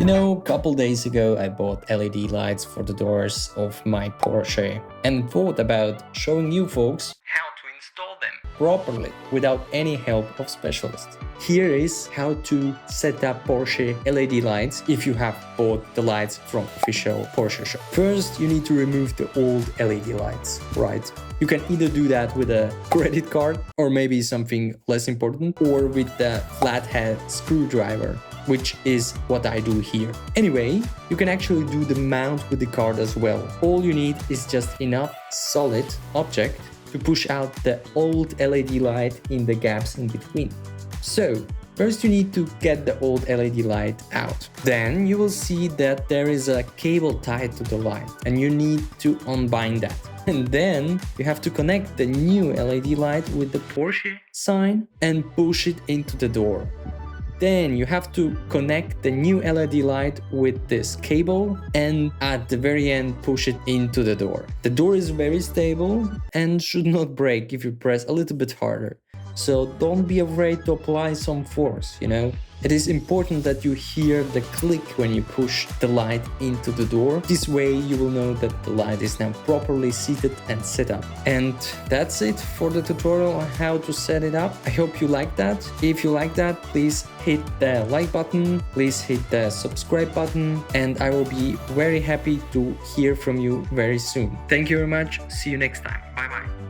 You know, a couple days ago I bought LED lights for the doors of my Porsche and thought about showing you folks how to install them properly without any help of specialists. Here is how to set up Porsche LED lights if you have bought the lights from official Porsche shop. First, you need to remove the old LED lights, right? You can either do that with a credit card or maybe something less important, or with the flathead screwdriver, which is what I do here. Anyway, you can actually do the mount with the card as well. All you need is just enough solid object to push out the old LED light in the gaps in between. So, first you need to get the old LED light out. Then you will see that there is a cable tied to the light and you need to unbind that. And then you have to connect the new LED light with the Porsche sign and push it into the door. Then you have to connect the new LED light with this cable and at the very end push it into the door. The door is very stable and should not break if you press a little bit harder. So don't be afraid to apply some force, you know. It is important that you hear the click when you push the light into the door. This way you will know that the light is now properly seated and set up. And that's it for the tutorial on how to set it up. I hope you like that. If you like that, please hit the like button, please hit the subscribe button, and I will be very happy to hear from you very soon. Thank you very much. See you next time. Bye bye.